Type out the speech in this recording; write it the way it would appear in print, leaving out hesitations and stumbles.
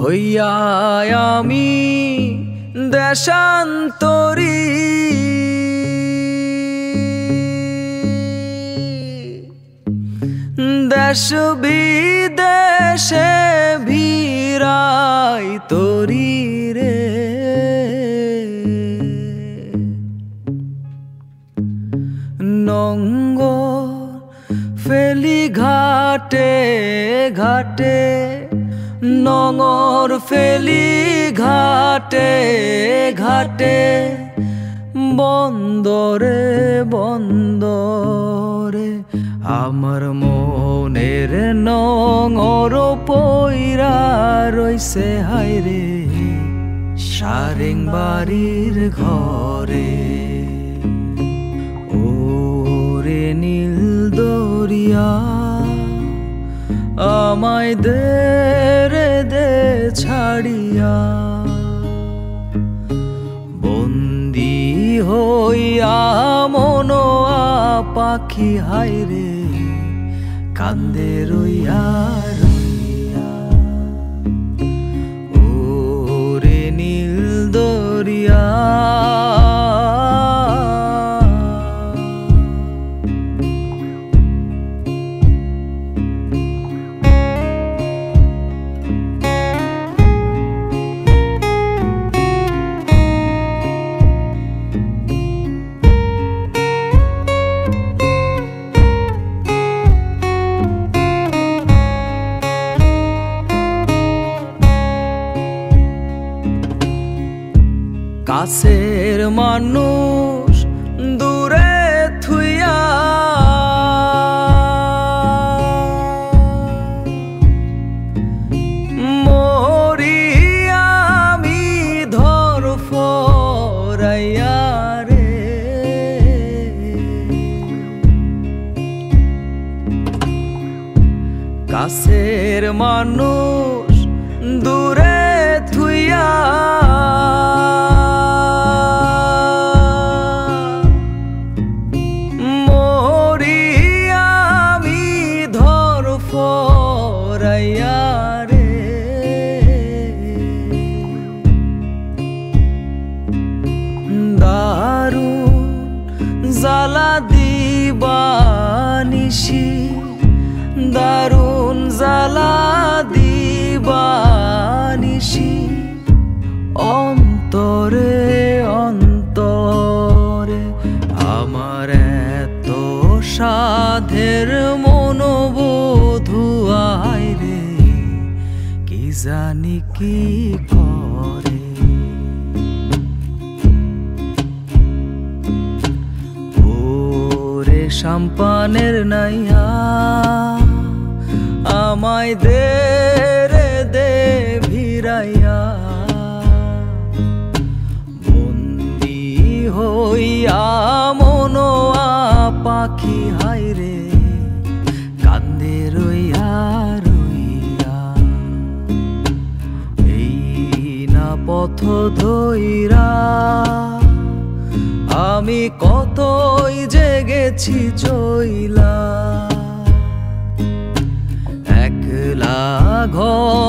হইয়া আমি দেশান্তরী, দেশ বিদেশে ভিড়াই তরি রে। নঙ্গর ফেলি ঘাটে ঘাটে, নঙর ফেলি ঘাটে ঘাটে, বন্দরে বন্দরে আমার মনের নঙর পইরা রইছে হায়রে সারেং বাড়ির ঘরে। ওরে নীল দরিয়া আমায় দে রে দে ছাড়িয়া, বন্দি হইয়া মনোয়া পাখি হায়রে কান্দে রইয়া রইয়া। ওরে নীল দরিয়া কাছের মানুষ দূরে থুইয়া, মরি আমি ধর ফরাইয়া রে। কাছের মানুষ দূরে থুইয়া, জ্বালা দিবানিশি দারুণ জ্বালা দিবানিশি, অন্তরে অন্তরে আমার এত সাধের মনোবধু আইরে কি জানি কি করে। সাম্পানের নাইয়া আমায় দে রে দে ভিড়াইয়া, বন্দি হইয়া মনোয়া পাখি হায়রে কান্দে রইয়া রইয়া। এই না পথ ধইরা আমি কতই জেগেছি চইলা, একলা ঘর